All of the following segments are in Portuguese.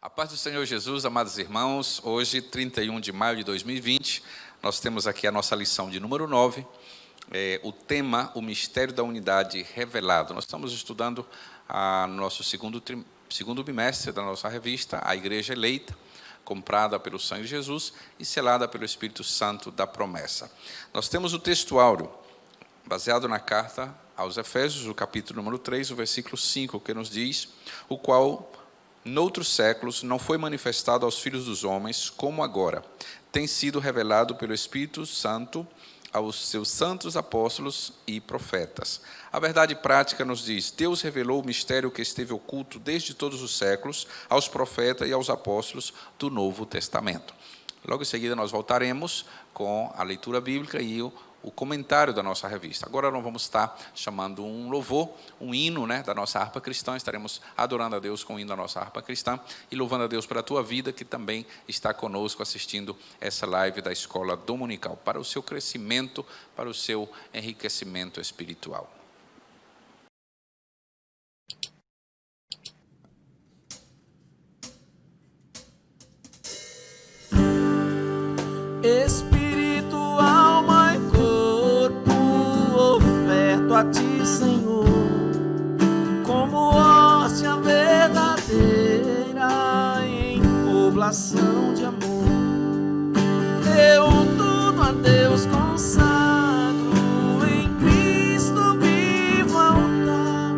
A paz do Senhor Jesus, amados irmãos, hoje, 31 de maio de 2020, nós temos aqui a nossa lição de número 9, o tema, o mistério da unidade revelado. Nós estamos estudando no nosso segundo bimestre da nossa revista, A Igreja Eleita, comprada pelo sangue de Jesus e selada pelo Espírito Santo da promessa. Nós temos o textuário, baseado na carta aos Efésios, o capítulo número 3, o versículo 5, que nos diz, o qual, noutros séculos, não foi manifestado aos filhos dos homens, como agora, tem sido revelado pelo Espírito Santo aos seus santos apóstolos e profetas. A verdade prática nos diz, Deus revelou o mistério que esteve oculto desde todos os séculos aos profetas e aos apóstolos do Novo Testamento. Logo em seguida nós voltaremos com a leitura bíblica e o comentário da nossa revista. Agora nós vamos estar chamando um louvor, um hino, da nossa harpa cristã. Estaremos adorando a Deus com o hino da nossa harpa cristã e louvando a Deus pela tua vida, que também está conosco assistindo essa live da Escola Dominical, para o seu crescimento, para o seu enriquecimento espiritual. Espírito, alma e corpo, oferto a ti, Senhor, como hóstia verdadeira em oblação de amor. Eu tudo a Deus consagro, em Cristo vivo altar.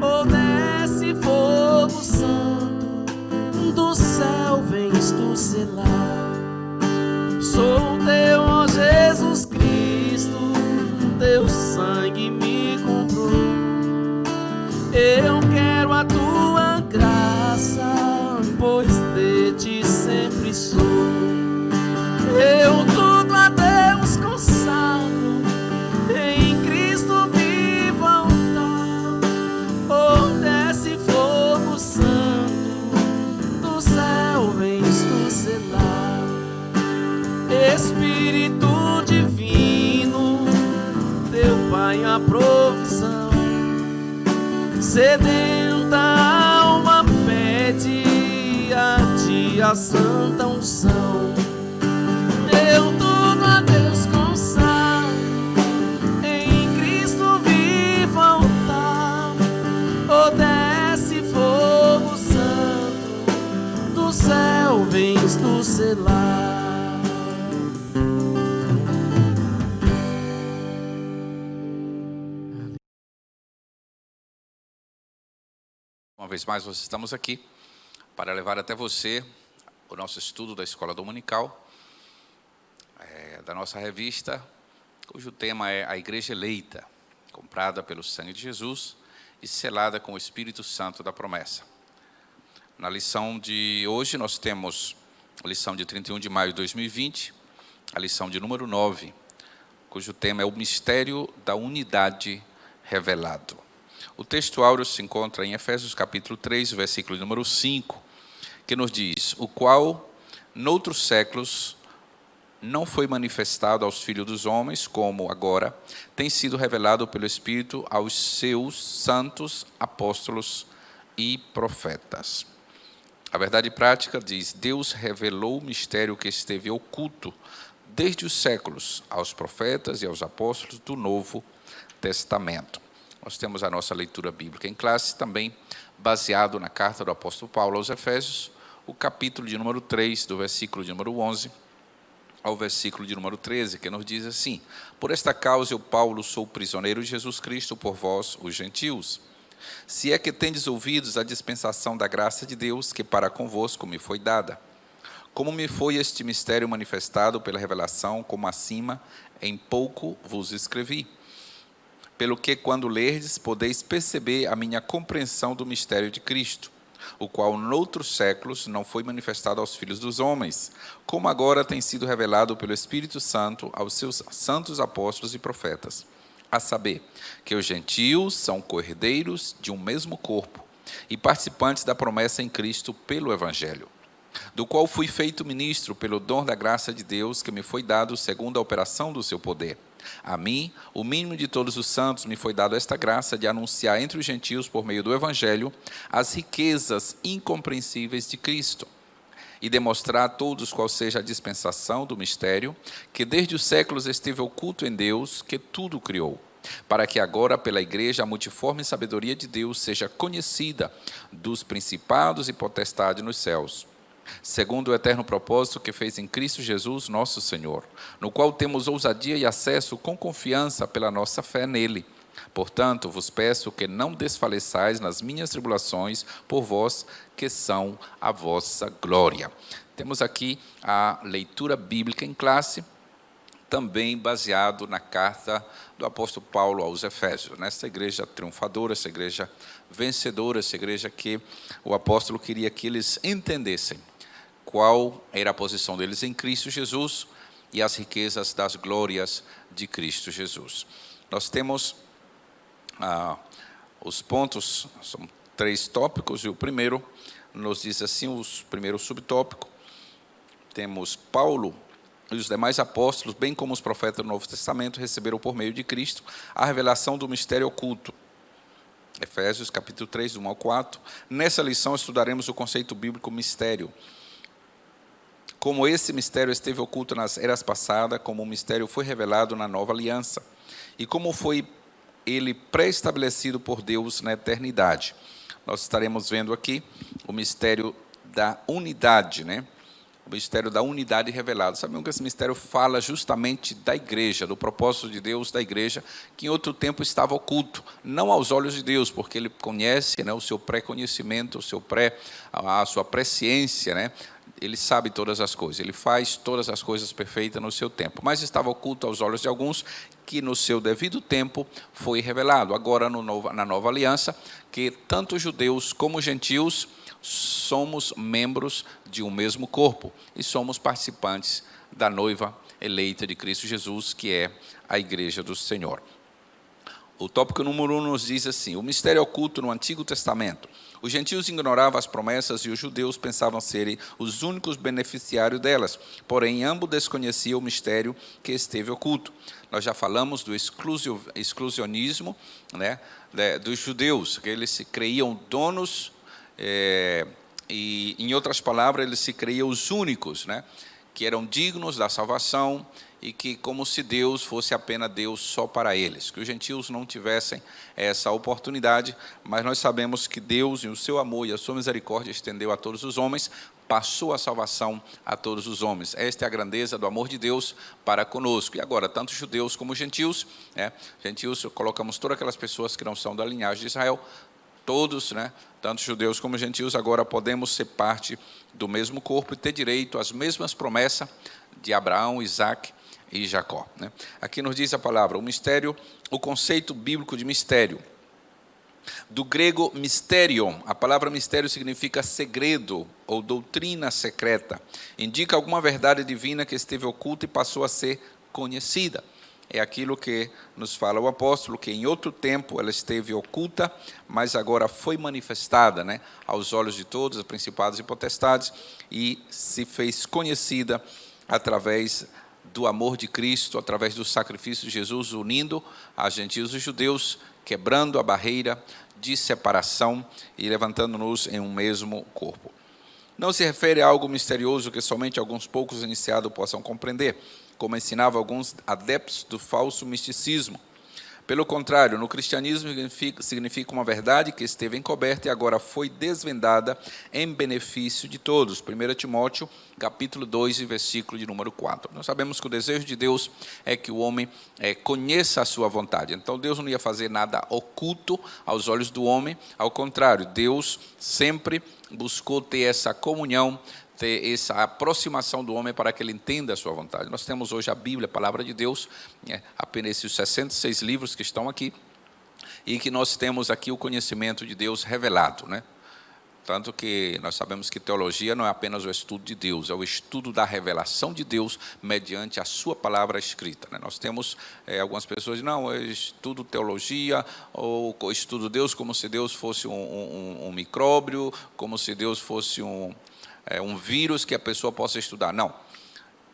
Oh, desce fogo santo, do céu vens tu selar. Sou teu, ó Jesus Cristo, teu sangue me comprou. Eu quero a tua graça, pois de ti sempre sou. Eu tudo a Deus consagro, em Cristo vivo altar. Oh, desce fogo santo, do céu vens tu selar. Espírito divino, teu Pai a provisão, sedenta alma pede a ti a santa unção. Eu tudo a Deus consagro, em Cristo vivo altar. Oh, desce fogo santo, do céu vens tu selar. Uma vez mais, nós estamos aqui para levar até você o nosso estudo da Escola Dominical, da nossa revista, cujo tema é A Igreja Eleita, comprada pelo sangue de Jesus e selada com o Espírito Santo da promessa. Na lição de hoje, nós temos a lição de 31 de maio de 2020, a lição de número 9, cujo tema é o mistério da unidade revelado. O texto áureo se encontra em Efésios capítulo 3, versículo número 5, que nos diz, o qual, noutros séculos, não foi manifestado aos filhos dos homens, como agora, tem sido revelado pelo Espírito aos seus santos apóstolos e profetas. A verdade prática diz, Deus revelou o mistério que esteve oculto desde os séculos aos profetas e aos apóstolos do Novo Testamento. Nós temos a nossa leitura bíblica em classe, também baseado na carta do apóstolo Paulo aos Efésios, o capítulo de número 3, do versículo de número 11 ao versículo de número 13, que nos diz assim, por esta causa eu, Paulo, sou prisioneiro de Jesus Cristo por vós, os gentios. Se é que tendes ouvidos a dispensação da graça de Deus, que para convosco me foi dada. Como me foi este mistério manifestado pela revelação, como acima, em pouco vos escrevi. Pelo que, quando lerdes, podeis perceber a minha compreensão do mistério de Cristo, o qual, noutros séculos, não foi manifestado aos filhos dos homens, como agora tem sido revelado pelo Espírito Santo aos seus santos apóstolos e profetas, a saber, que os gentios são co-herdeiros de um mesmo corpo e participantes da promessa em Cristo pelo Evangelho, do qual fui feito ministro pelo dom da graça de Deus que me foi dado segundo a operação do seu poder. A mim, o mínimo de todos os santos, me foi dado esta graça de anunciar entre os gentios, por meio do Evangelho, as riquezas incompreensíveis de Cristo, e demonstrar a todos qual seja a dispensação do mistério, que desde os séculos esteve oculto em Deus, que tudo criou, para que agora, pela Igreja, a multiforme sabedoria de Deus seja conhecida dos principados e potestades nos céus, segundo o eterno propósito que fez em Cristo Jesus, nosso Senhor, no qual temos ousadia e acesso com confiança pela nossa fé nele. Portanto, vos peço que não desfaleçais nas minhas tribulações por vós, que são a vossa glória. Temos aqui a leitura bíblica em classe, também baseado na carta do apóstolo Paulo aos Efésios, nessa igreja triunfadora, essa igreja vencedora, essa igreja que o apóstolo queria que eles entendessem qual era a posição deles em Cristo Jesus e as riquezas das glórias de Cristo Jesus. Nós temos os pontos, são 3 tópicos, e o primeiro nos diz assim, o primeiro subtópico, temos Paulo e os demais apóstolos, bem como os profetas do Novo Testamento, receberam por meio de Cristo a revelação do mistério oculto. Efésios capítulo 3, do 1 ao 4. Nessa lição estudaremos o conceito bíblico mistério. Como esse mistério esteve oculto nas eras passadas, como o mistério foi revelado na nova aliança, e como foi ele pré-estabelecido por Deus na eternidade. Nós estaremos vendo aqui o mistério da unidade, né? O mistério da unidade revelado. Sabemos que esse mistério fala justamente da igreja, do propósito de Deus da igreja, que em outro tempo estava oculto, não aos olhos de Deus, porque Ele conhece, né, o seu pré-conhecimento, a sua presciência, né? Ele sabe todas as coisas, Ele faz todas as coisas perfeitas no seu tempo, mas estava oculto aos olhos de alguns, que no seu devido tempo foi revelado. Agora, na nova aliança, que tanto judeus como gentios somos membros de um mesmo corpo e somos participantes da noiva eleita de Cristo Jesus, que é a igreja do Senhor. O tópico número 1 nos diz assim: o mistério oculto no Antigo Testamento. Os gentios ignoravam as promessas e os judeus pensavam serem os únicos beneficiários delas, porém ambos desconheciam o mistério que esteve oculto. Nós já falamos do exclusionismo, né, dos judeus, que eles se creiam donos, e em outras palavras, eles se creiam os únicos, né, que eram dignos da salvação, e que como se Deus fosse apenas Deus só para eles, que os gentios não tivessem essa oportunidade, mas nós sabemos que Deus, em o seu amor e a sua misericórdia, estendeu a todos os homens, passou a salvação a todos os homens. Esta é a grandeza do amor de Deus para conosco. E agora, tanto judeus como gentios, né? Gentios, colocamos todas aquelas pessoas que não são da linhagem de Israel, todos, né, tanto judeus como gentios, agora podemos ser parte do mesmo corpo e ter direito às mesmas promessas de Abraão, Isaac e Jacó, né? Aqui nos diz a palavra, o mistério, o conceito bíblico de mistério. Do grego mysterion, a palavra mistério significa segredo ou doutrina secreta. Indica alguma verdade divina que esteve oculta e passou a ser conhecida. É aquilo que nos fala o apóstolo, que em outro tempo ela esteve oculta, mas agora foi manifestada, né, aos olhos de todos, os principados e potestades, e se fez conhecida através do amor de Cristo, através do sacrifício de Jesus, unindo a gentios e judeus, quebrando a barreira de separação e levantando-nos em um mesmo corpo. Não se refere a algo misterioso que somente alguns poucos iniciados possam compreender, como ensinava alguns adeptos do falso misticismo. Pelo contrário, no cristianismo significa uma verdade que esteve encoberta e agora foi desvendada em benefício de todos. 1 Timóteo, capítulo 2, versículo de número 4. Nós sabemos que o desejo de Deus é que o homem conheça a sua vontade. Então, Deus não ia fazer nada oculto aos olhos do homem. Ao contrário, Deus sempre buscou ter essa comunhão, ter essa aproximação do homem para que ele entenda a sua vontade. Nós temos hoje a Bíblia, a Palavra de Deus, apenas esses 66 livros que estão aqui, e que nós temos aqui o conhecimento de Deus revelado, né? Tanto que nós sabemos que teologia não é apenas o estudo de Deus, é o estudo da revelação de Deus mediante a sua palavra escrita, né? Nós temos algumas pessoas, não, eu estudo teologia, ou estudo Deus como se Deus fosse um micróbio, como se Deus fosse um vírus que a pessoa possa estudar. Não,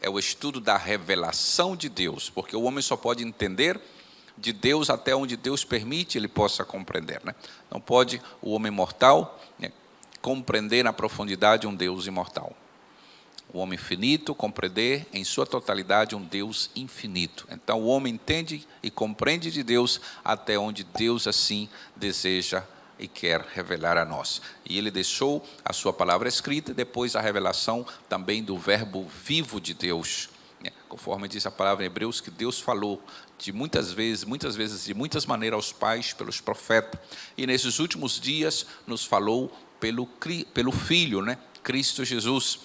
é o estudo da revelação de Deus, porque o homem só pode entender de Deus até onde Deus permite ele possa compreender, né? Não pode o homem mortal, né, compreender na profundidade um Deus imortal. O homem finito compreender em sua totalidade um Deus infinito. Então o homem entende e compreende de Deus até onde Deus assim deseja e quer revelar a nós. E ele deixou a sua palavra escrita, depois a revelação também do verbo vivo de Deus. Conforme diz a palavra em Hebreus, que Deus falou de muitas vezes, de muitas maneiras aos pais, pelos profetas. E nesses últimos dias nos falou pelo Filho, né? Cristo Jesus,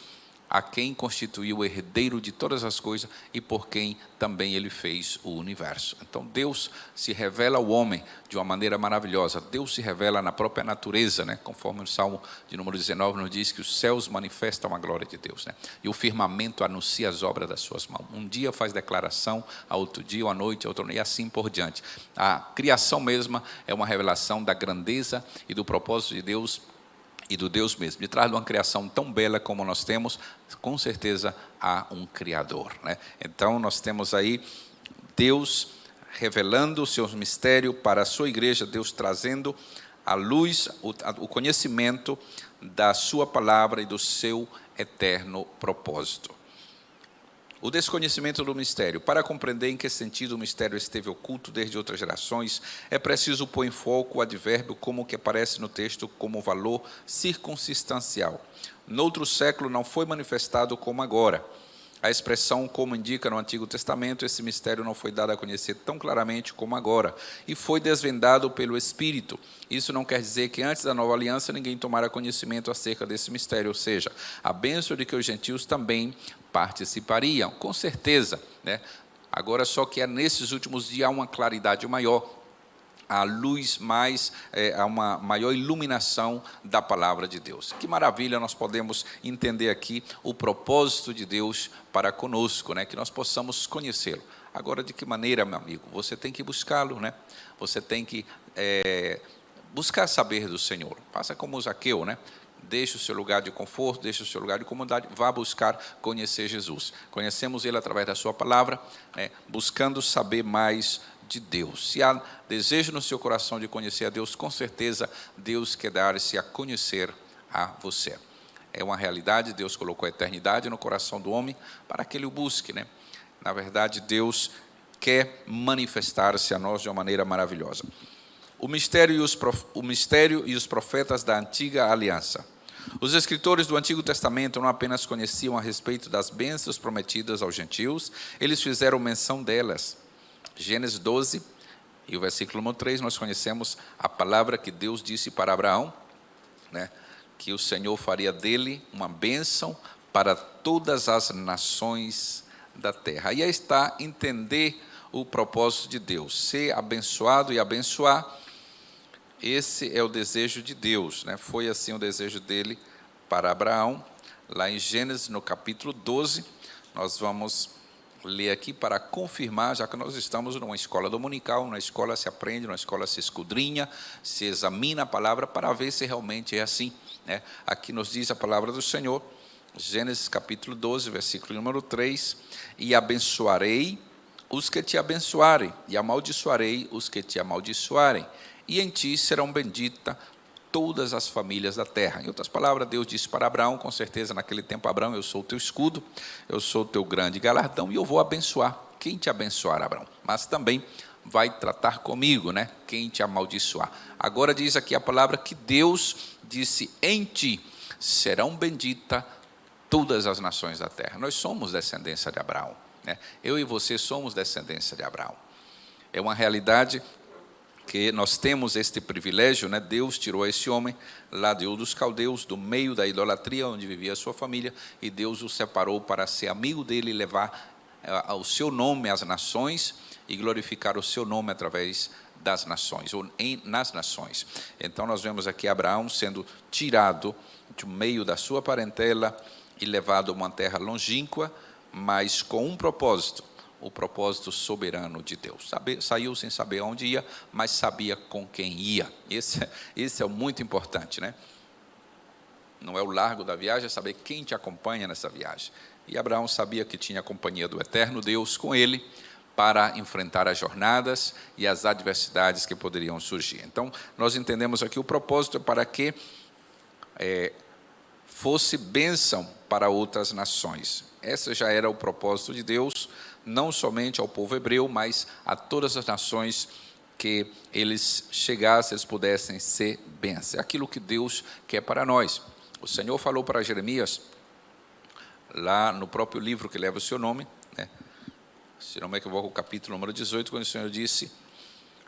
a quem constituiu o herdeiro de todas as coisas e por quem também ele fez o universo. Então Deus se revela ao homem de uma maneira maravilhosa. Deus se revela na própria natureza, né? Conforme o Salmo de número 19 nos diz que os céus manifestam a glória de Deus, né? E o firmamento anuncia as obras das suas mãos. Um dia faz declaração, a outro dia, à noite, a outro, e assim por diante. A criação mesma é uma revelação da grandeza e do propósito de Deus e do Deus mesmo. De trás de uma criação tão bela como nós temos, com certeza há um Criador, né? Então nós temos aí Deus revelando os seus mistérios para a sua igreja, Deus trazendo à luz o conhecimento da sua palavra e do seu eterno propósito. O desconhecimento do mistério. Para compreender em que sentido o mistério esteve oculto desde outras gerações, é preciso pôr em foco o advérbio como que aparece no texto como valor circunstancial. Noutro século não foi manifestado como agora. A expressão como indica no Antigo Testamento, esse mistério não foi dado a conhecer tão claramente como agora, e foi desvendado pelo Espírito. Isso não quer dizer que antes da nova aliança ninguém tomara conhecimento acerca desse mistério, ou seja, a bênção de que os gentios também participariam, com certeza, né? Agora só que nesses últimos dias há uma claridade maior, a luz mais, há uma maior iluminação da palavra de Deus. Que maravilha nós podemos entender aqui o propósito de Deus para conosco, né? Que nós possamos conhecê-lo. Agora, de que maneira, meu amigo? Você tem que buscá-lo, né? Você tem que buscar saber do Senhor. Faça como Zaqueu, né? Deixe o seu lugar de conforto, deixe o seu lugar de comodidade, vá buscar conhecer Jesus. Conhecemos Ele através da sua palavra, né? Buscando saber mais de Deus. Se há desejo no seu coração de conhecer a Deus, com certeza Deus quer dar-se a conhecer a você. É uma realidade, Deus colocou a eternidade no coração do homem para que ele o busque, né? Na verdade, Deus quer manifestar-se a nós de uma maneira maravilhosa. O mistério e os profetas da antiga aliança. Os escritores do Antigo Testamento não apenas conheciam a respeito das bênçãos prometidas aos gentios, eles fizeram menção delas. Gênesis 12, e o versículo número 3, nós conhecemos a palavra que Deus disse para Abraão, né? Que o Senhor faria dele uma bênção para todas as nações da terra. Aí está entender o propósito de Deus, ser abençoado e abençoar. Esse é o desejo de Deus, né? Foi assim o desejo dele para Abraão. Lá em Gênesis, no capítulo 12, nós vamos ler aqui para confirmar, já que nós estamos numa escola dominical, na escola se aprende, na escola se escudrinha, se examina a palavra para ver se realmente é assim, né? Aqui nos diz a palavra do Senhor, Gênesis capítulo 12, versículo número 3, e abençoarei os que te abençoarem, e amaldiçoarei os que te amaldiçoarem, e em ti serão benditas todas as famílias da terra. Em outras palavras, Deus disse para Abraão, com certeza naquele tempo, Abraão, eu sou o teu escudo, eu sou o teu grande galardão, e eu vou abençoar quem te abençoar, Abraão, mas também vai tratar comigo, né? Quem te amaldiçoar. Agora diz aqui a palavra que Deus disse, em ti serão benditas todas as nações da terra. Nós somos descendência de Abraão, né? Eu e você somos descendência de Abraão. É uma realidade que nós temos este privilégio, né? Deus tirou esse homem lá de Ur dos Caldeus, do meio da idolatria, onde vivia a sua família, e Deus o separou para ser amigo dele e levar o seu nome às nações e glorificar o seu nome através das nações, ou nas nações. Então nós vemos aqui Abraão sendo tirado do meio da sua parentela e levado a uma terra longínqua, mas com um propósito, o propósito soberano de Deus. Saiu sem saber onde ia, mas sabia com quem ia. Esse é muito importante, né? não é o largo da viagem, é saber quem te acompanha nessa viagem. E Abraão sabia que tinha a companhia do eterno Deus com ele para enfrentar as jornadas e as adversidades que poderiam surgir. Então, nós entendemos aqui o propósito é para que fosse bênção para outras nações. Esse já era o propósito de Deus, não somente ao povo hebreu, mas a todas as nações que eles chegassem, eles pudessem ser bênçãos. É aquilo que Deus quer para nós. O Senhor falou para Jeremias, lá no próprio livro que leva o seu nome, né? Se não me equivoco, o capítulo número 18, quando o Senhor disse: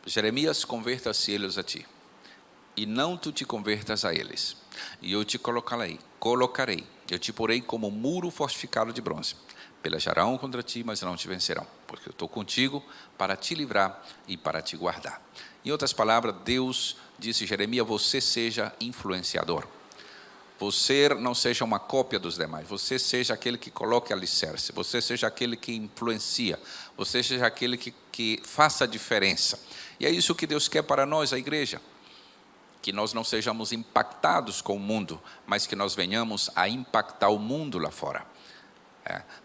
Jeremias, converta-se eles a ti, e não tu te convertas a eles, e eu te colocarei, eu te porei como muro fortificado de bronze, pelejarão contra ti, mas não te vencerão, porque eu estou contigo para te livrar e para te guardar. Em outras palavras, Deus disse: Jeremias, você seja influenciador. Você não seja uma cópia dos demais, você seja aquele que coloque alicerce, você seja aquele que influencia, você seja aquele que faça a diferença. E é isso que Deus quer para nós, a igreja, que nós não sejamos impactados com o mundo, mas que nós venhamos a impactar o mundo lá fora.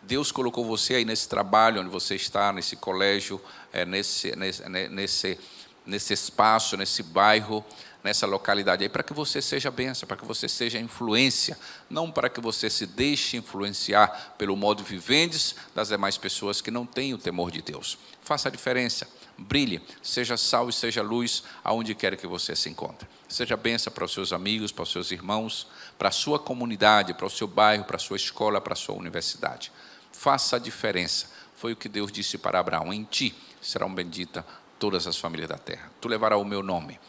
Deus colocou você aí nesse trabalho, onde você está, nesse colégio, nesse espaço, nesse bairro, nessa localidade aí, para que você seja bênção, para que você seja influência, não para que você se deixe influenciar pelo modo vivendes das demais pessoas que não têm o temor de Deus. Faça a diferença, brilhe, seja sal e seja luz aonde quer que você se encontre. Seja bênção para os seus amigos, para os seus irmãos, para a sua comunidade, para o seu bairro, para a sua escola, para a sua universidade. Faça a diferença. Foi o que Deus disse para Abraão: em ti serão benditas todas as famílias da terra. Tu levarás o meu nome.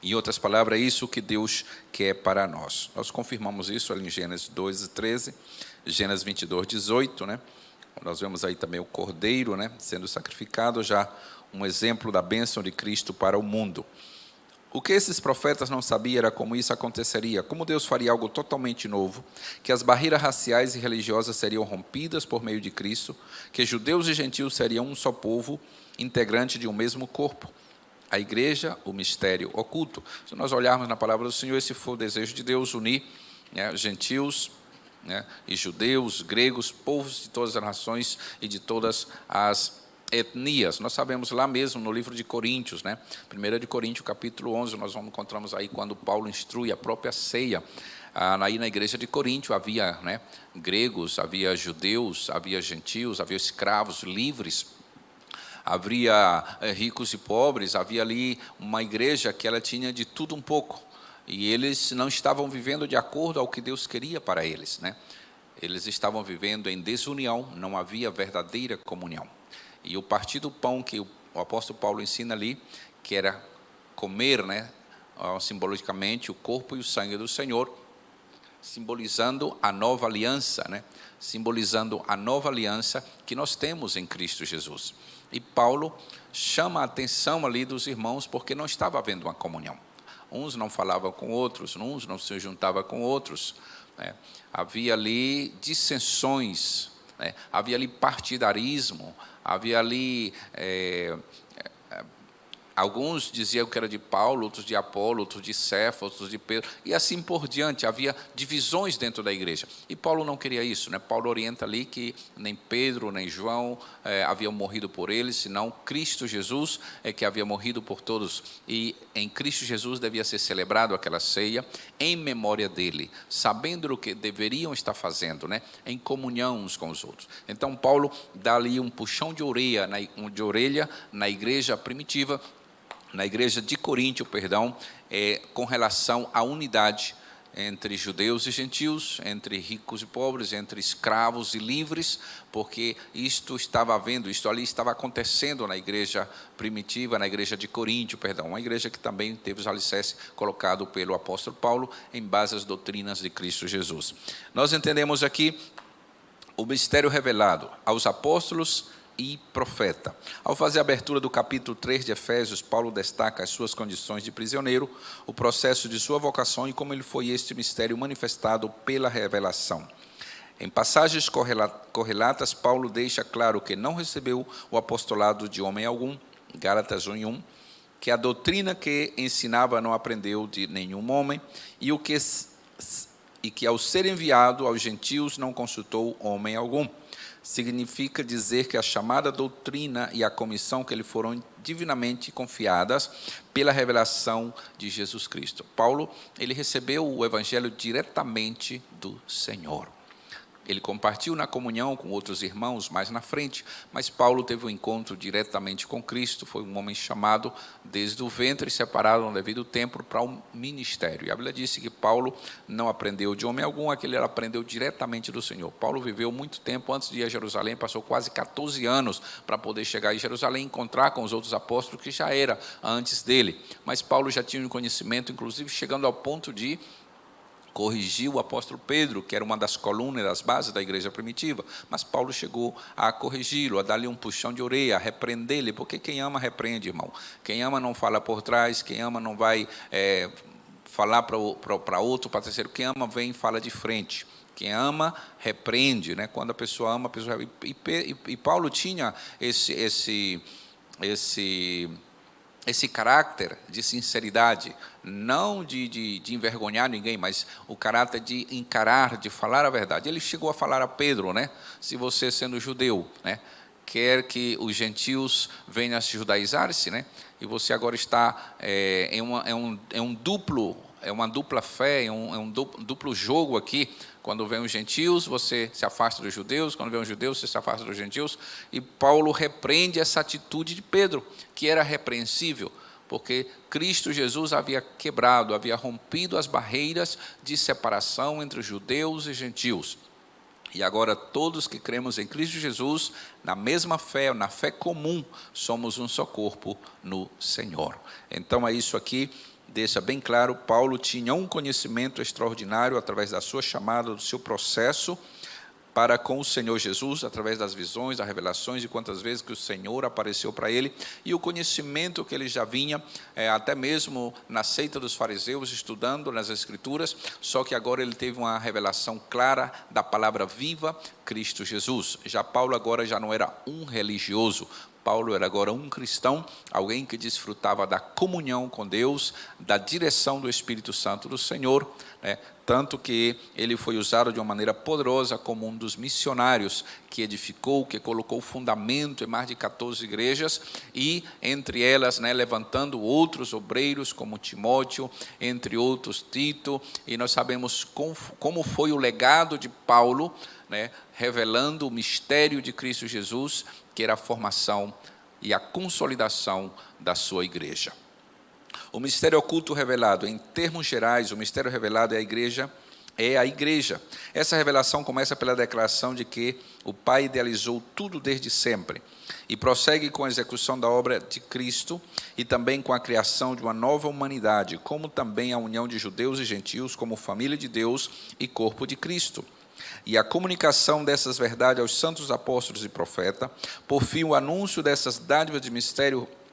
Em outras palavras, é isso que Deus quer para nós. Nós confirmamos isso ali em Gênesis 12:13, Gênesis 22:18, né? Nós vemos aí também o cordeiro, né, sendo sacrificado, já um exemplo da bênção de Cristo para o mundo. O que esses profetas não sabiam era como isso aconteceria, como Deus faria algo totalmente novo, que as barreiras raciais e religiosas seriam rompidas por meio de Cristo, que judeus e gentios seriam um só povo, integrante de um mesmo corpo. A igreja, o mistério oculto. Se nós olharmos na palavra do Senhor, esse foi o desejo de Deus, unir, né, gentios, né, e judeus, gregos, povos de todas as nações e de todas as etnias. Nós sabemos lá mesmo no livro de Coríntios, né, 1 de Coríntios, capítulo 11, nós encontramos aí quando Paulo instrui a própria ceia. Aí na igreja de Coríntio havia, né, gregos, havia judeus, havia gentios, havia escravos livres, havia ricos e pobres, havia ali uma igreja que ela tinha de tudo um pouco, e eles não estavam vivendo de acordo ao que Deus queria para eles, né? Eles estavam vivendo em desunião, não havia verdadeira comunhão. E o partir do pão que o apóstolo Paulo ensina ali, que era comer, né, simbolicamente o corpo e o sangue do Senhor, simbolizando a nova aliança, né? Simbolizando a nova aliança que nós temos em Cristo Jesus. E Paulo chama a atenção ali dos irmãos, porque não estava havendo uma comunhão. Uns não falavam com outros, uns não se juntavam com outros, né? Havia ali dissensões, né? Havia ali partidarismo, havia ali... alguns diziam que era de Paulo, outros de Apolo, outros de Cefas, outros de Pedro, e assim por diante. Havia divisões dentro da igreja. E Paulo não queria isso, né? Paulo orienta ali que nem Pedro, nem João haviam morrido por eles, senão Cristo Jesus é que havia morrido por todos. E em Cristo Jesus devia ser celebrado aquela ceia em memória dele, sabendo o que deveriam estar fazendo, né? Em comunhão uns com os outros. Então Paulo dá ali um puxão de orelha na igreja primitiva, na igreja de Coríntio, com relação à unidade entre judeus e gentios, entre ricos e pobres, entre escravos e livres, porque isto ali estava acontecendo na igreja primitiva, na igreja de Coríntio, uma igreja que também teve os alicerces colocados pelo apóstolo Paulo em base às doutrinas de Cristo Jesus. Nós entendemos aqui o mistério revelado aos apóstolos e profeta. Ao fazer a abertura do capítulo 3 de Efésios, Paulo destaca as suas condições de prisioneiro, o processo de sua vocação e como ele foi este mistério manifestado pela revelação. Em passagens correlatas, Paulo deixa claro que não recebeu o apostolado de homem algum, Gálatas 1:1, que a doutrina que ensinava não aprendeu de nenhum homem, e o que e que ao ser enviado aos gentios não consultou homem algum. Significa dizer que a chamada doutrina e a comissão que lhe foram divinamente confiadas pela revelação de Jesus Cristo. Paulo, ele recebeu o evangelho diretamente do Senhor. Ele compartilhou na comunhão com outros irmãos mais na frente, mas Paulo teve um encontro diretamente com Cristo. Foi um homem chamado desde o ventre, separado no devido tempo para o ministério. E a Bíblia disse que Paulo não aprendeu de homem algum, aquele ele aprendeu diretamente do Senhor. Paulo viveu muito tempo antes de ir a Jerusalém, passou quase 14 anos para poder chegar em Jerusalém e encontrar com os outros apóstolos, que já era antes dele. Mas Paulo já tinha um conhecimento, inclusive chegando ao ponto de corrigiu o apóstolo Pedro, que era uma das colunas, das bases da igreja primitiva, mas Paulo chegou a corrigi-lo, a dar-lhe um puxão de orelha, a repreender-lhe, porque quem ama repreende, irmão. Quem ama não fala por trás, quem ama não vai falar para outro, para terceiro. Quem ama vem e fala de frente. Quem ama repreende, né? Quando a pessoa ama, a pessoa... E Paulo tinha esse caráter de sinceridade, não de envergonhar ninguém, mas o caráter de encarar, de falar a verdade. Ele chegou a falar a Pedro, né? Se você, sendo judeu, né, quer que os gentios venham a se judaizar-se, né? E você agora está uma dupla fé, é um duplo jogo aqui. Quando vem os gentios, você se afasta dos judeus. Quando vem os judeus, você se afasta dos gentios. E Paulo repreende essa atitude de Pedro, que era repreensível, porque Cristo Jesus havia quebrado, havia rompido as barreiras de separação entre os judeus e gentios. E agora todos que cremos em Cristo Jesus, na mesma fé, na fé comum, somos um só corpo no Senhor. Então é isso aqui. Deixa bem claro, Paulo tinha um conhecimento extraordinário através da sua chamada, do seu processo para com o Senhor Jesus, através das visões, das revelações, de quantas vezes que o Senhor apareceu para ele, e o conhecimento que ele já vinha, até mesmo na seita dos fariseus, estudando nas Escrituras, só que agora ele teve uma revelação clara da palavra viva, Cristo Jesus. Já Paulo agora já não era um religioso, Paulo era agora um cristão, alguém que desfrutava da comunhão com Deus, da direção do Espírito Santo do Senhor, né? Tanto que ele foi usado de uma maneira poderosa como um dos missionários que edificou, que colocou fundamento em mais de 14 igrejas, e entre elas, né, levantando outros obreiros como Timóteo, entre outros Tito, e nós sabemos como foi o legado de Paulo, né, revelando o mistério de Cristo Jesus, que era a formação e a consolidação da sua igreja. O mistério oculto revelado, em termos gerais, o mistério revelado é a igreja. Essa revelação começa pela declaração de que o Pai idealizou tudo desde sempre e prossegue com a execução da obra de Cristo e também com a criação de uma nova humanidade, como também a união de judeus e gentios como família de Deus e corpo de Cristo. E a comunicação dessas verdades aos santos apóstolos e profetas, por fim, o anúncio dessas dádivas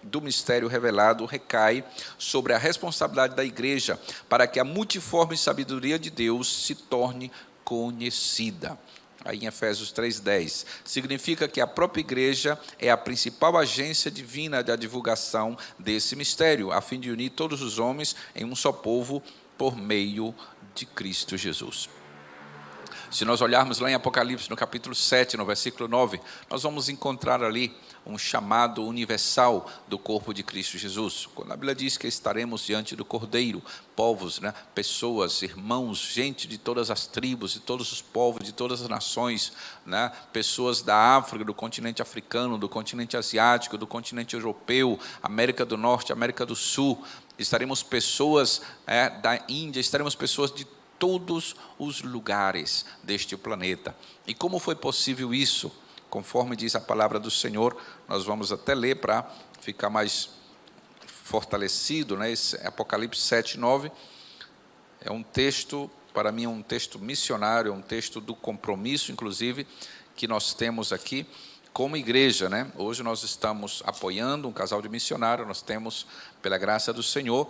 do mistério revelado recai sobre a responsabilidade da igreja para que a multiforme sabedoria de Deus se torne conhecida. Aí em Efésios 3:10, significa que a própria igreja é a principal agência divina da divulgação desse mistério, a fim de unir todos os homens em um só povo por meio de Cristo Jesus. Se nós olharmos lá em Apocalipse, no capítulo 7, no versículo 9, nós vamos encontrar ali um chamado universal do corpo de Cristo Jesus. Quando a Bíblia diz que estaremos diante do Cordeiro, povos, né, pessoas, irmãos, gente de todas as tribos, de todos os povos, de todas as nações, né, pessoas da África, do continente africano, do continente asiático, do continente europeu, América do Norte, América do Sul, estaremos pessoas da Índia, estaremos pessoas de todos os lugares deste planeta. E como foi possível isso? Conforme diz a palavra do Senhor, nós vamos até ler para ficar mais fortalecido, né? Esse Apocalipse 7:9 é um texto, para mim é um texto missionário, é um texto do compromisso, inclusive, que nós temos aqui como igreja, né? Hoje nós estamos apoiando um casal de missionários, nós temos, pela graça do Senhor,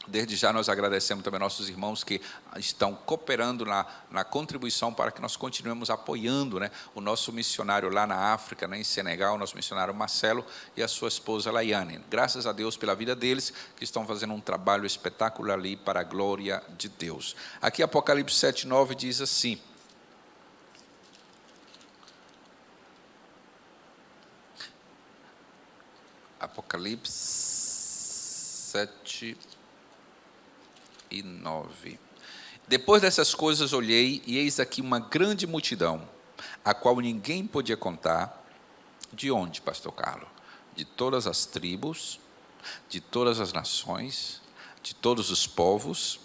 Desde já nós agradecemos também nossos irmãos que estão cooperando na contribuição para que nós continuemos apoiando, né, o nosso missionário lá na África, né, em Senegal, nosso missionário Marcelo e a sua esposa Laiane. Graças a Deus pela vida deles, que estão fazendo um trabalho espetacular ali para a glória de Deus. Aqui Apocalipse 7:9 diz assim: Apocalipse 7:9. Depois dessas coisas olhei, e eis aqui uma grande multidão, a qual ninguém podia contar. De onde, pastor Carlos? De todas as tribos, de todas as nações, de todos os povos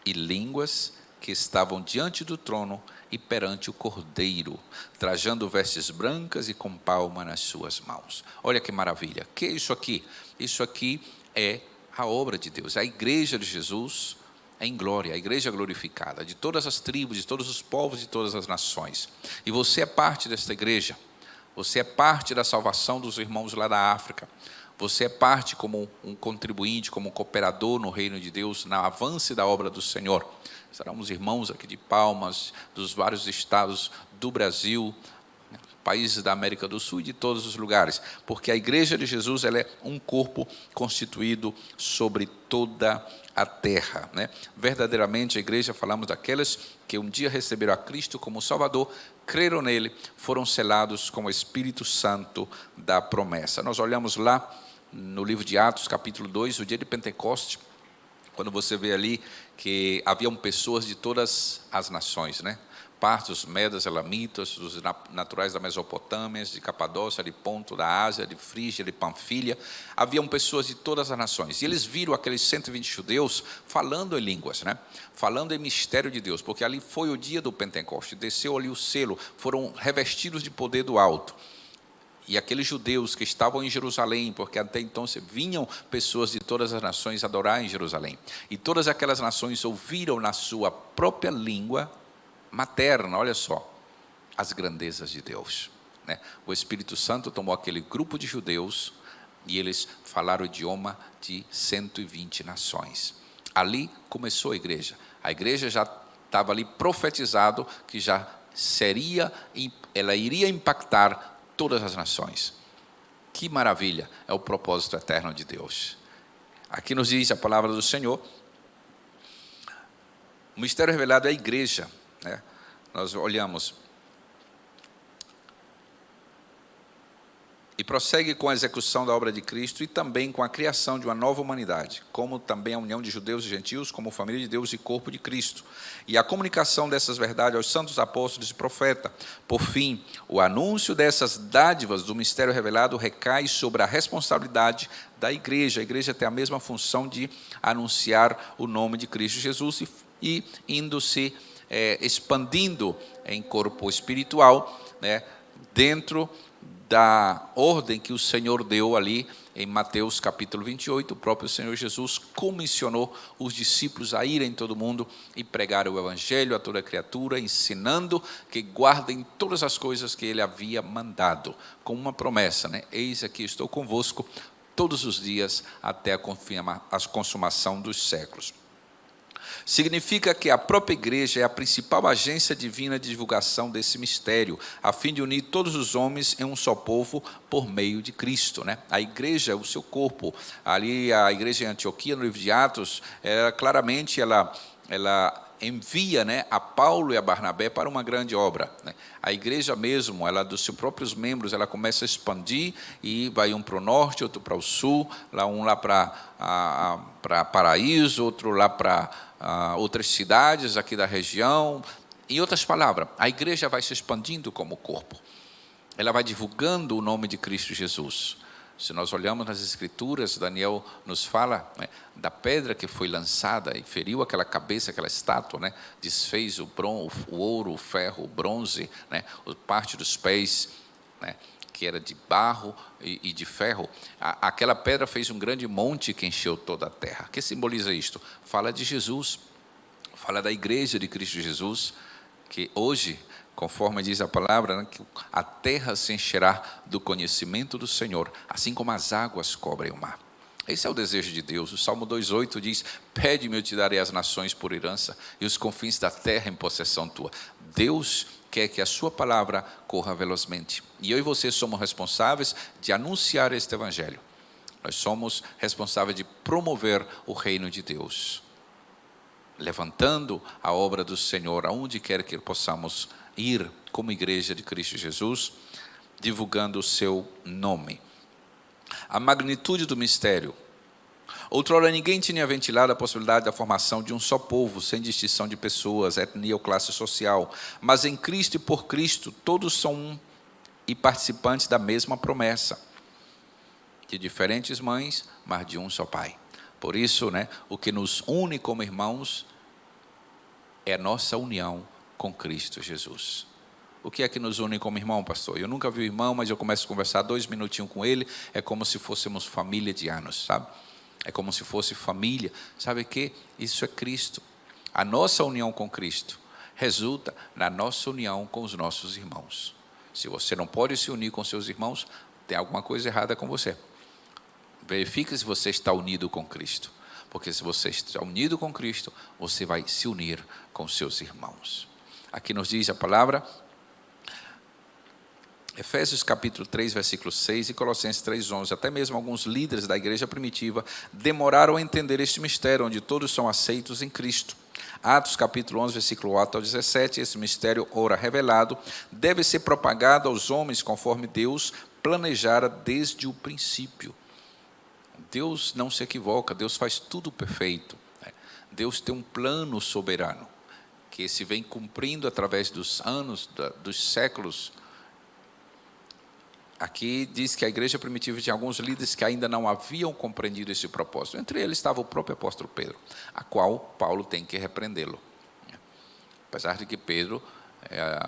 e línguas, que estavam diante do trono e perante o Cordeiro, trajando vestes brancas e com palma nas suas mãos. Olha que maravilha. O que é isso aqui? Isso aqui é a obra de Deus, a igreja de Jesus em glória, a igreja glorificada, de todas as tribos, de todos os povos, de todas as nações. E você é parte desta igreja, você é parte da salvação dos irmãos lá da África, você é parte como um contribuinte, como um cooperador no reino de Deus, na avance da obra do Senhor. Serão os irmãos aqui de Palmas, dos vários estados do Brasil, países da América do Sul e de todos os lugares, porque a igreja de Jesus, ela é um corpo constituído sobre toda a terra, né? Verdadeiramente a igreja, falamos daquelas que um dia receberam a Cristo como Salvador, creram nele, foram selados com o Espírito Santo da promessa. Nós olhamos lá no livro de Atos, capítulo 2, o dia de Pentecostes, quando você vê ali que haviam pessoas de todas as nações, né? Partos, medas, elamitas, dos naturais da Mesopotâmia, de Capadócia, de Ponto, da Ásia, de Frígia, de Panfilha. Haviam pessoas de todas as nações. E eles viram aqueles 120 judeus falando em línguas, né? Falando em mistério de Deus, porque ali foi o dia do Pentecoste, desceu ali o selo, foram revestidos de poder do alto. E aqueles judeus que estavam em Jerusalém, porque até então vinham pessoas de todas as nações adorar em Jerusalém. E todas aquelas nações ouviram na sua própria língua materna, olha só, as grandezas de Deus, né? O Espírito Santo tomou aquele grupo de judeus e eles falaram o idioma de 120 nações. Ali começou a igreja já estava ali profetizado que já ela iria impactar todas as nações. Que maravilha, é o propósito eterno de Deus. Aqui nos diz a palavra do Senhor, o mistério revelado é a igreja, né? Nós olhamos e prossegue com a execução da obra de Cristo e também com a criação de uma nova humanidade, como também a união de judeus e gentios como família de Deus e corpo de Cristo, e a comunicação dessas verdades aos santos apóstolos e profetas. Por fim, o anúncio dessas dádivas do mistério revelado recai sobre a responsabilidade da igreja. A igreja tem a mesma função de anunciar o nome de Cristo Jesus e indo-se expandindo em corpo espiritual, né, dentro da ordem que o Senhor deu ali em Mateus capítulo 28, o próprio Senhor Jesus comissionou os discípulos a irem em todo o mundo e pregar o evangelho a toda criatura, ensinando que guardem todas as coisas que ele havia mandado, com uma promessa, né? Eis aqui estou convosco todos os dias até a consumação dos séculos. Significa que a própria igreja é a principal agência divina de divulgação desse mistério, a fim de unir todos os homens em um só povo por meio de Cristo, né? A igreja é o seu corpo. Ali a igreja em Antioquia, no livro de Atos, claramente ela envia, né, a Paulo e a Barnabé para uma grande obra, né? A igreja mesmo, ela dos seus próprios membros, ela começa a expandir e vai um para o norte, outro para o sul, um lá para Paraíso, outro lá para outras cidades aqui da região. Em outras palavras, a igreja vai se expandindo como corpo, ela vai divulgando o nome de Cristo Jesus. Se nós olhamos nas Escrituras, Daniel nos fala, né, da pedra que foi lançada e feriu aquela cabeça, aquela estátua, né, desfez o ouro, o ferro, o bronze, né, parte dos pés, né, que era de barro e de ferro. Aquela pedra fez um grande monte que encheu toda a terra. O que simboliza isto? Fala de Jesus, fala da igreja de Cristo Jesus, que hoje, conforme diz a palavra, né, que a terra se encherá do conhecimento do Senhor, assim como as águas cobrem o mar. Esse é o desejo de Deus. O Salmo 2,8 diz: pede-me, eu te darei as nações por herança e os confins da terra em possessão tua. Deus quer que a sua palavra corra velozmente. E eu e você somos responsáveis de anunciar este evangelho. Nós somos responsáveis de promover o reino de Deus, levantando a obra do Senhor aonde quer que possamos ir como igreja de Cristo Jesus, divulgando o seu nome. A magnitude do mistério. Outrora ninguém tinha ventilado a possibilidade da formação de um só povo, sem distinção de pessoas, etnia ou classe social. Mas em Cristo e por Cristo, todos são um e participantes da mesma promessa. De diferentes mães, mas de um só Pai. Por isso, o que nos une como irmãos é a nossa união com Cristo Jesus. O que é que nos une como irmão, pastor? Eu nunca vi o irmão, mas eu começo a conversar 2 minutinhos com ele, é como se fôssemos família de anos, sabe? É como se fosse família. Sabe o que? Isso é Cristo. A nossa união com Cristo resulta na nossa união com os nossos irmãos. Se você não pode se unir com seus irmãos, tem alguma coisa errada com você. Verifique se você está unido com Cristo. Porque se você está unido com Cristo, você vai se unir com seus irmãos. Aqui nos diz a palavra, Efésios capítulo 3, versículo 6 e Colossenses 3:11, até mesmo alguns líderes da igreja primitiva demoraram a entender este mistério, onde todos são aceitos em Cristo. Atos capítulo 11, versículo 4 ao 17, esse mistério, ora revelado, deve ser propagado aos homens conforme Deus planejara desde o princípio. Deus não se equivoca, Deus faz tudo perfeito. Deus tem um plano soberano, que se vem cumprindo através dos anos, dos séculos. Aqui diz que a igreja primitiva tinha alguns líderes que ainda não haviam compreendido esse propósito. Entre eles estava o próprio apóstolo Pedro, a qual Paulo tem que repreendê-lo. Apesar de que Pedro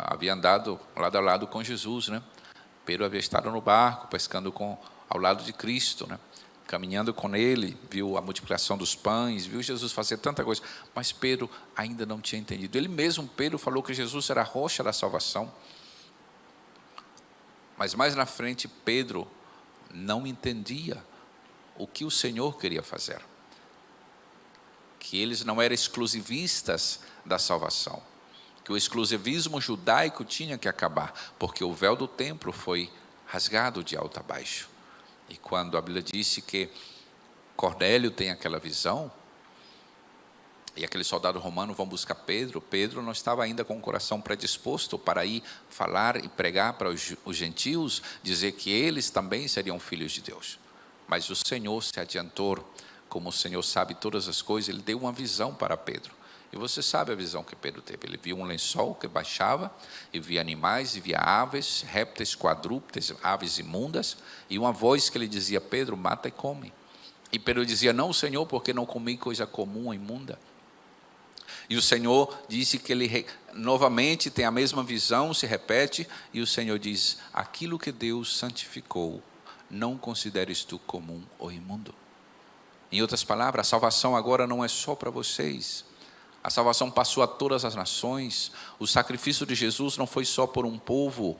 havia andado lado a lado com Jesus, Pedro havia estado no barco, pescando ao lado de Cristo, caminhando com ele, viu a multiplicação dos pães, viu Jesus fazer tanta coisa, mas Pedro ainda não tinha entendido. Ele mesmo, Pedro, falou que Jesus era a rocha da salvação. Mas mais na frente, Pedro não entendia o que o Senhor queria fazer. Que eles não eram exclusivistas da salvação. Que o exclusivismo judaico tinha que acabar, porque o véu do templo foi rasgado de alto a baixo. E quando a Bíblia disse que Cornélio tem aquela visão, e aqueles soldados romanos vão buscar Pedro, Pedro não estava ainda com o coração predisposto para ir falar e pregar para os gentios, dizer que eles também seriam filhos de Deus. Mas o Senhor se adiantou, como o Senhor sabe todas as coisas, Ele deu uma visão para Pedro. E você sabe a visão que Pedro teve. Ele viu um lençol que baixava, e via animais, e via aves, répteis, quadrúpedes, aves imundas, e uma voz que lhe dizia: Pedro, mata e come. E Pedro dizia: não, Senhor, porque não comi coisa comum, imunda. E o Senhor disse que ele novamente tem a mesma visão, se repete, e o Senhor diz: aquilo que Deus santificou, não consideres tu comum ou imundo. Em outras palavras, a salvação agora não é só para vocês. A salvação passou a todas as nações. O sacrifício de Jesus não foi só por um povo,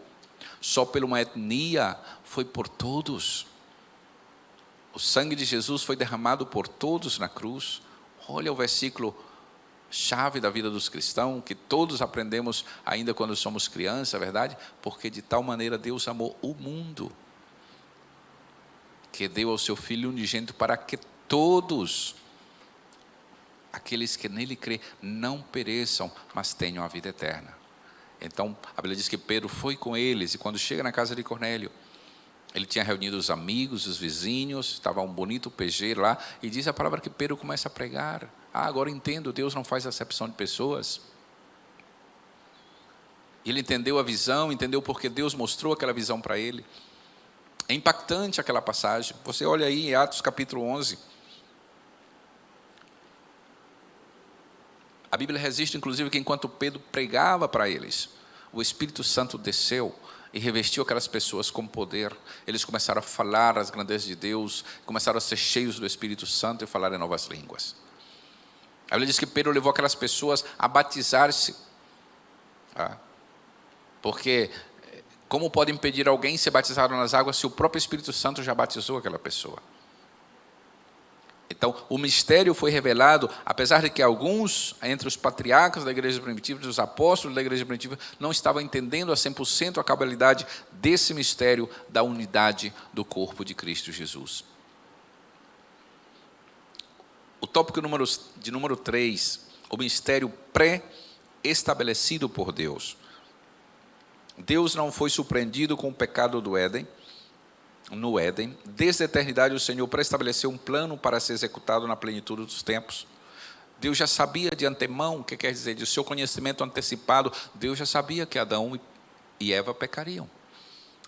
só por uma etnia, foi por todos. O sangue de Jesus foi derramado por todos na cruz. Olha o versículo chave da vida dos cristãos, que todos aprendemos ainda quando somos crianças, é verdade? Porque de tal maneira Deus amou o mundo, que deu ao seu Filho unigênito, para que todos aqueles que nele crê não pereçam, mas tenham a vida eterna. Então a Bíblia diz que Pedro foi com eles, e quando chega na casa de Cornélio, ele tinha reunido os amigos, os vizinhos, estava um bonito PG lá, e diz a palavra que Pedro começa a pregar. Agora entendo, Deus não faz acepção de pessoas. Ele entendeu a visão, entendeu porque Deus mostrou aquela visão para ele. É impactante aquela passagem. Você olha aí em Atos capítulo 11. A Bíblia registra, inclusive, que enquanto Pedro pregava para eles, o Espírito Santo desceu e revestiu aquelas pessoas com poder. Eles começaram a falar as grandezas de Deus, começaram a ser cheios do Espírito Santo e falar em novas línguas. A Bíblia diz que Pedro levou aquelas pessoas a batizar-se. Porque como pode impedir alguém de ser batizado nas águas se o próprio Espírito Santo já batizou aquela pessoa? Então, o mistério foi revelado, apesar de que alguns, entre os patriarcas da igreja primitiva, os apóstolos da igreja primitiva, não estavam entendendo a 100% a cabalidade desse mistério da unidade do corpo de Cristo Jesus. O tópico de número 3, o mistério pré-estabelecido por Deus. Deus não foi surpreendido com o pecado do Éden. No Éden, desde a eternidade o Senhor pré-estabeleceu um plano para ser executado na plenitude dos tempos. Deus já sabia de antemão, o que quer dizer, de seu conhecimento antecipado, Deus já sabia que Adão e Eva pecariam.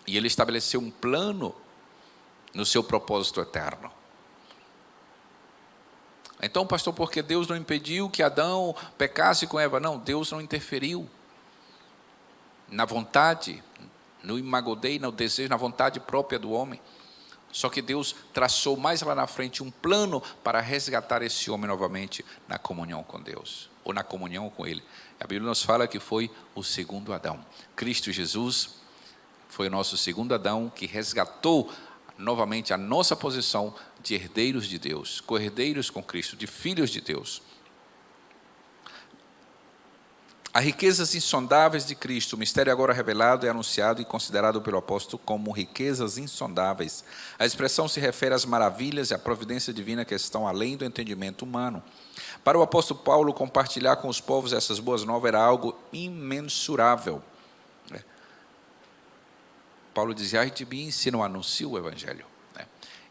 E Ele estabeleceu um plano no seu propósito eterno. Então, pastor, porque Deus não impediu que Adão pecasse com Eva? Não, Deus não interferiu na vontade, no imagodei, no desejo, na vontade própria do homem. Só que Deus traçou mais lá na frente um plano para resgatar esse homem novamente na comunhão com Deus, ou na comunhão com Ele. A Bíblia nos fala que foi o segundo Adão. Cristo Jesus foi o nosso segundo Adão que resgatou novamente a nossa posição de herdeiros de Deus, co-herdeiros com Cristo, de filhos de Deus. As riquezas insondáveis de Cristo, o mistério agora revelado, é anunciado e considerado pelo apóstolo como riquezas insondáveis. A expressão se refere às maravilhas e à providência divina que estão além do entendimento humano. Para o apóstolo Paulo, compartilhar com os povos essas boas novas era algo imensurável. Paulo dizia: ai de mim se não anuncio o evangelho.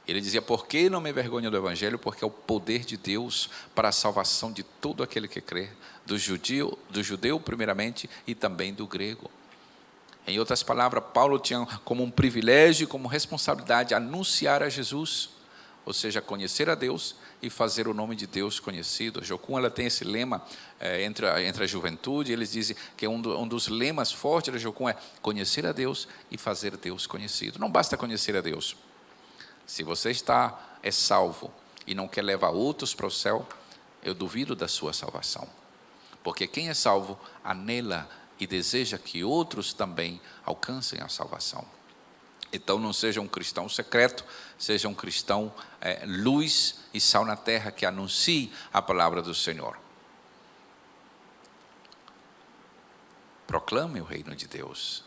Ele dizia: por que não me envergonho do evangelho? Porque é o poder de Deus para a salvação de todo aquele que crê, do judeu primeiramente e também do grego. Em outras palavras, Paulo tinha como um privilégio e como responsabilidade anunciar a Jesus, ou seja, conhecer a Deus e fazer o nome de Deus conhecido. A Jocum, ela tem esse lema entre a juventude. Eles dizem que um dos lemas fortes da Jocum é conhecer a Deus e fazer Deus conhecido. Não basta conhecer a Deus. Se você é salvo e não quer levar outros para o céu, eu duvido da sua salvação. Porque quem é salvo anela e deseja que outros também alcancem a salvação. Então não seja um cristão secreto, seja um cristão luz e sal na terra que anuncie a palavra do Senhor. Proclame o reino de Deus.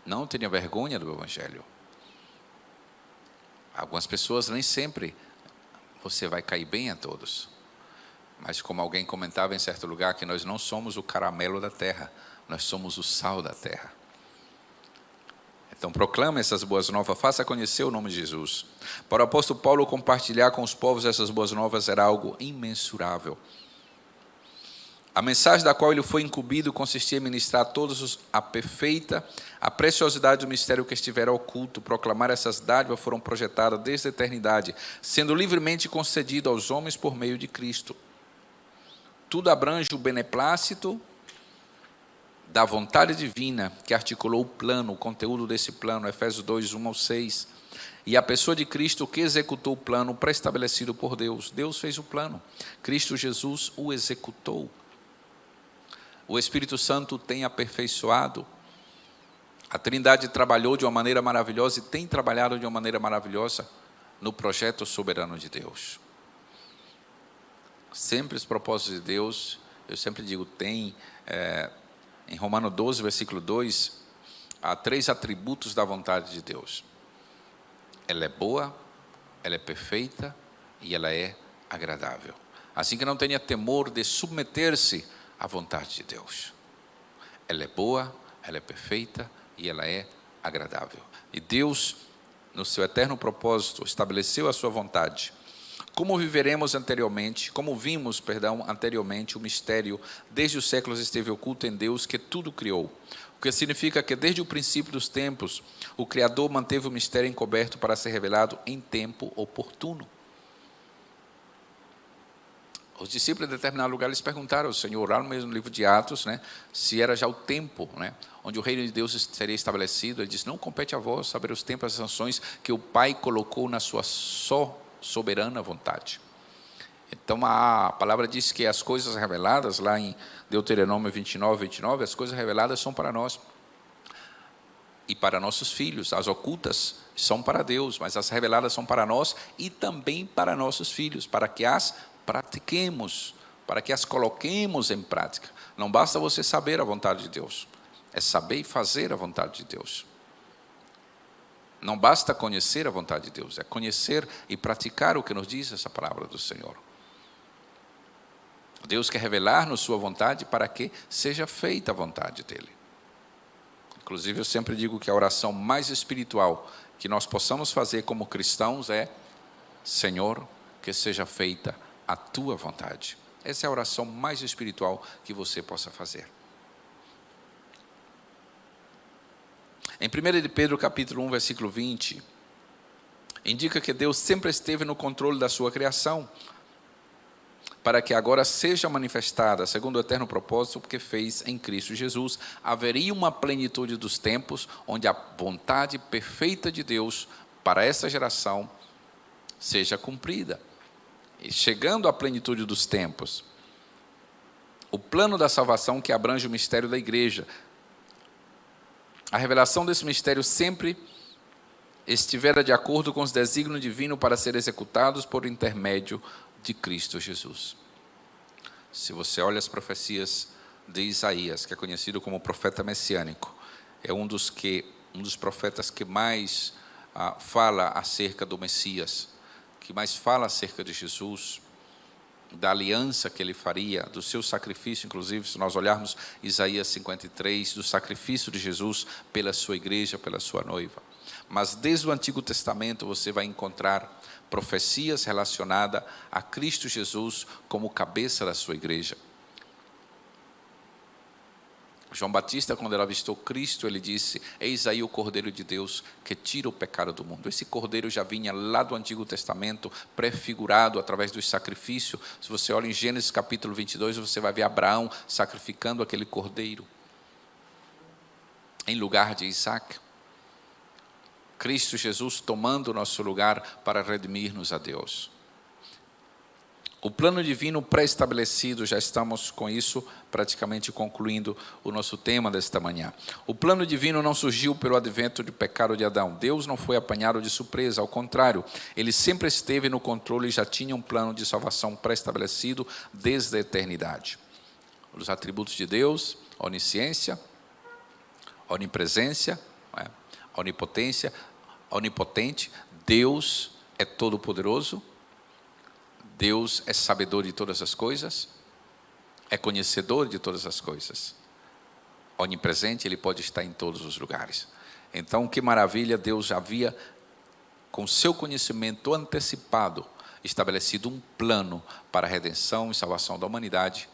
Não tenha vergonha do evangelho. Algumas pessoas, nem sempre você vai cair bem a todos. Mas como alguém comentava em certo lugar, que nós não somos o caramelo da terra, nós somos o sal da terra. Então proclame essas boas novas, faça conhecer o nome de Jesus. Para o apóstolo Paulo, compartilhar com os povos essas boas novas era algo imensurável. A mensagem da qual ele foi incumbido consistia em ministrar a todos a preciosidade do mistério que estivera oculto. Proclamar essas dádivas foram projetadas desde a eternidade, sendo livremente concedido aos homens por meio de Cristo. Tudo abrange o beneplácito da vontade divina que articulou o plano, o conteúdo desse plano, Efésios 2, 1-6. E a pessoa de Cristo que executou o plano pré-estabelecido por Deus. Deus fez o plano, Cristo Jesus o executou. O Espírito Santo tem aperfeiçoado. A Trindade trabalhou de uma maneira maravilhosa e tem trabalhado de uma maneira maravilhosa no projeto soberano de Deus. Sempre os propósitos de Deus, eu sempre digo, tem, em Romanos 12, versículo 2, há 3 atributos da vontade de Deus. Ela é boa, ela é perfeita e ela é agradável. Assim que não tenha temor de submeter-se à vontade de Deus. Ela é boa, ela é perfeita e ela é agradável. E Deus, no seu eterno propósito, estabeleceu a sua vontade. Como vimos anteriormente, o mistério desde os séculos esteve oculto em Deus que tudo criou. O que significa que desde o princípio dos tempos, o Criador manteve o mistério encoberto para ser revelado em tempo oportuno. Os discípulos, em determinado lugar, eles perguntaram ao Senhor, lá no mesmo livro de Atos, se era já o tempo, onde o reino de Deus seria estabelecido. Ele disse: não compete a vós saber os tempos e as sanções que o Pai colocou na sua soberana vontade. Então a palavra diz que as coisas reveladas, lá em Deuteronômio 29, as coisas reveladas são para nós. e para nossos filhos. As ocultas são para Deus, mas as reveladas são para nós e também para nossos filhos, para que as pratiquemos, para que as coloquemos em prática. Não basta você saber a vontade de Deus, é saber e fazer a vontade de Deus. Não basta conhecer a vontade de Deus, é conhecer e praticar o que nos diz essa palavra do Senhor. Deus quer revelar-nos sua vontade para que seja feita a vontade dEle. Inclusive, eu sempre digo que a oração mais espiritual que nós possamos fazer como cristãos é: Senhor, que seja feita a Tua vontade. Essa é a oração mais espiritual que você possa fazer. Em 1 de Pedro, capítulo 1, versículo 20, indica que Deus sempre esteve no controle da sua criação, para que agora seja manifestada, segundo o eterno propósito que fez em Cristo Jesus, haveria uma plenitude dos tempos, onde a vontade perfeita de Deus para essa geração seja cumprida. E chegando à plenitude dos tempos, o plano da salvação que abrange o mistério da igreja, a revelação desse mistério sempre estivera de acordo com os desígnios divinos para ser executados por intermédio de Cristo Jesus. Se você olha as profecias de Isaías, que é conhecido como profeta messiânico, é um dos profetas que mais fala acerca do Messias, que mais fala acerca de Jesus, da aliança que ele faria, do seu sacrifício. Inclusive, se nós olharmos Isaías 53, do sacrifício de Jesus pela sua igreja, pela sua noiva. Mas desde o Antigo Testamento você vai encontrar profecias relacionadas a Cristo Jesus como cabeça da sua igreja. João Batista, quando ele avistou Cristo, ele disse: eis aí o Cordeiro de Deus que tira o pecado do mundo. Esse Cordeiro já vinha lá do Antigo Testamento, prefigurado através do sacrifício. Se você olha em Gênesis capítulo 22, você vai ver Abraão sacrificando aquele Cordeiro em lugar de Isaac. Cristo Jesus tomando o nosso lugar para redimir-nos a Deus. O plano divino pré-estabelecido, já estamos com isso praticamente concluindo o nosso tema desta manhã. O plano divino não surgiu pelo advento do pecado de Adão. Deus não foi apanhado de surpresa, ao contrário, Ele sempre esteve no controle e já tinha um plano de salvação pré-estabelecido desde a eternidade. Os atributos de Deus: onisciência, onipresença, onipotência, onipotente. Deus é todo-poderoso. Deus é sabedor de todas as coisas, é conhecedor de todas as coisas. Onipresente, Ele pode estar em todos os lugares. Então, que maravilha, Deus já havia, com seu conhecimento antecipado, estabelecido um plano para a redenção e salvação da humanidade.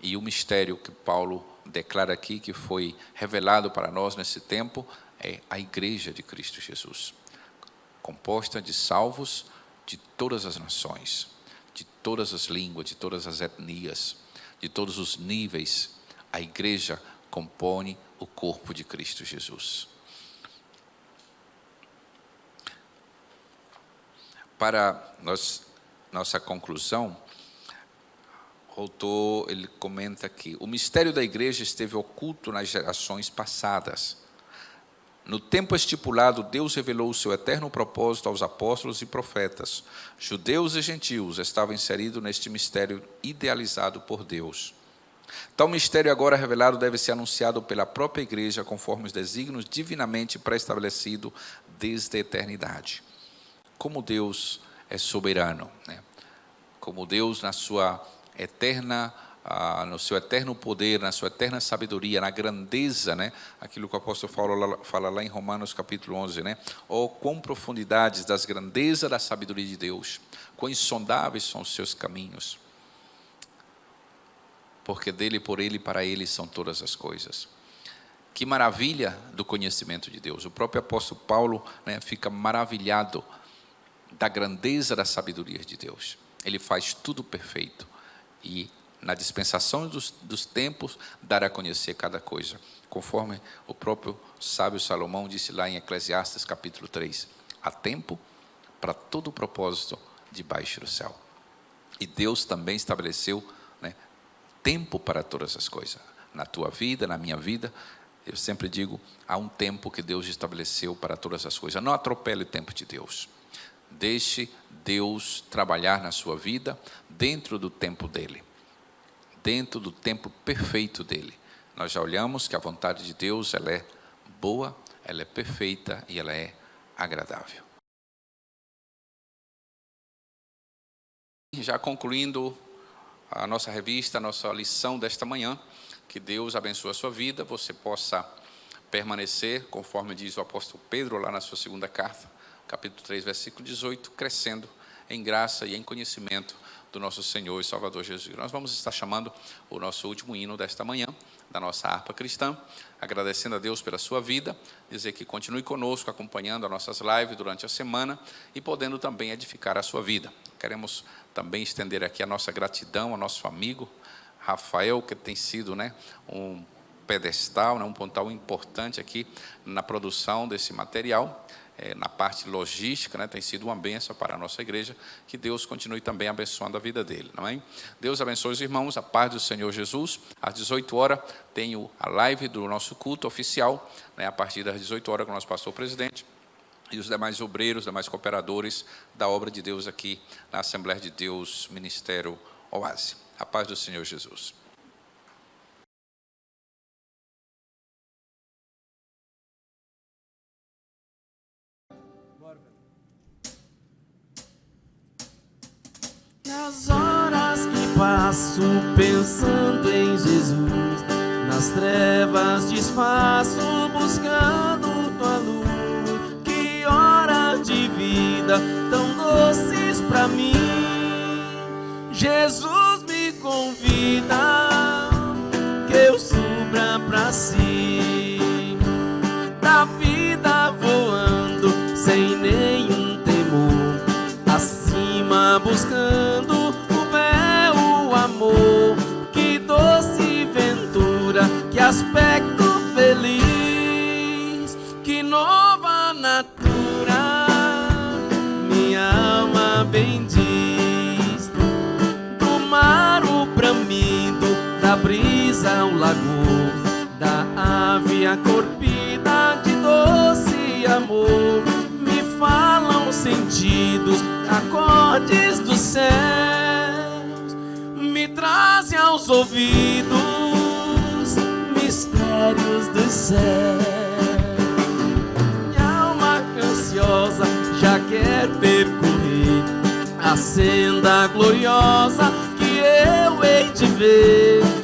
E o mistério que Paulo declara aqui, que foi revelado para nós nesse tempo, é a igreja de Cristo Jesus, composta de salvos de todas as nações, de todas as línguas, de todas as etnias, de todos os níveis. A igreja compõe o corpo de Cristo Jesus. Para nossa conclusão, o autor ele comenta que o mistério da igreja esteve oculto nas gerações passadas. No tempo estipulado, Deus revelou o seu eterno propósito aos apóstolos e profetas. Judeus e gentios estavam inseridos neste mistério idealizado por Deus. Tal mistério agora revelado deve ser anunciado pela própria igreja, conforme os desígnios divinamente pré-estabelecidos desde a eternidade. Como Deus é soberano, né? Como Deus no seu eterno poder, na sua eterna sabedoria, na grandeza, né? Aquilo que o apóstolo Paulo fala lá em Romanos capítulo 11, né? Oh, quão profundidades das grandezas da sabedoria de Deus, quão insondáveis são os seus caminhos, porque dele, por ele e para ele são todas as coisas. Que maravilha do conhecimento de Deus. O próprio apóstolo Paulo, né, fica maravilhado da grandeza da sabedoria de Deus. Ele faz tudo perfeito e na dispensação dos tempos, dar a conhecer cada coisa, conforme o próprio sábio Salomão disse lá em Eclesiastes capítulo 3, há tempo para todo o propósito debaixo do céu. E Deus também estabeleceu, né, tempo para todas as coisas, na tua vida, na minha vida. Eu sempre digo, há um tempo que Deus estabeleceu para todas as coisas. Não atropele o tempo de Deus. Deixe Deus trabalhar na sua vida dentro do tempo dEle. Dentro do tempo perfeito dEle. Nós já olhamos que a vontade de Deus, ela é boa, ela é perfeita e ela é agradável. Já concluindo a nossa revista, a nossa lição desta manhã, que Deus abençoe a sua vida, você possa permanecer, conforme diz o apóstolo Pedro lá na sua segunda carta, capítulo 3, versículo 18, crescendo em graça e em conhecimento do nosso Senhor e Salvador Jesus. Nós vamos estar chamando o nosso último hino desta manhã, da nossa harpa cristã, agradecendo a Deus pela sua vida, dizer que continue conosco, acompanhando as nossas lives durante a semana e podendo também edificar a sua vida. Queremos também estender aqui a nossa gratidão ao nosso amigo Rafael, que tem sido um pedestal, um pontal importante aqui na produção desse material, na parte logística, tem sido uma bênção para a nossa igreja, que Deus continue também abençoando a vida dele, não é? Deus abençoe os irmãos, a paz do Senhor Jesus. Às 18 horas tenho a live do nosso culto oficial, a partir das 18 horas com o nosso pastor presidente, e os demais obreiros, demais cooperadores da obra de Deus aqui na Assembleia de Deus, Ministério Oásis. A paz do Senhor Jesus. Nas horas que passo pensando em Jesus, nas trevas disfarço buscando tua luz. Que horas de vida tão doces pra mim. Jesus me convida que eu suba pra si, da vida voando sem nenhum temor, acima buscando o belo amor. Que doce ventura, que aspecto feliz, que nova natura minha alma bendiz. Do mar o bramido, da brisa ao lagoa, da ave a corpida de doce amor, me falam sentidos, acordes dos céus, me trazem aos ouvidos mistérios dos céus. Minha alma ansiosa já quer percorrer a senda gloriosa que eu hei de ver.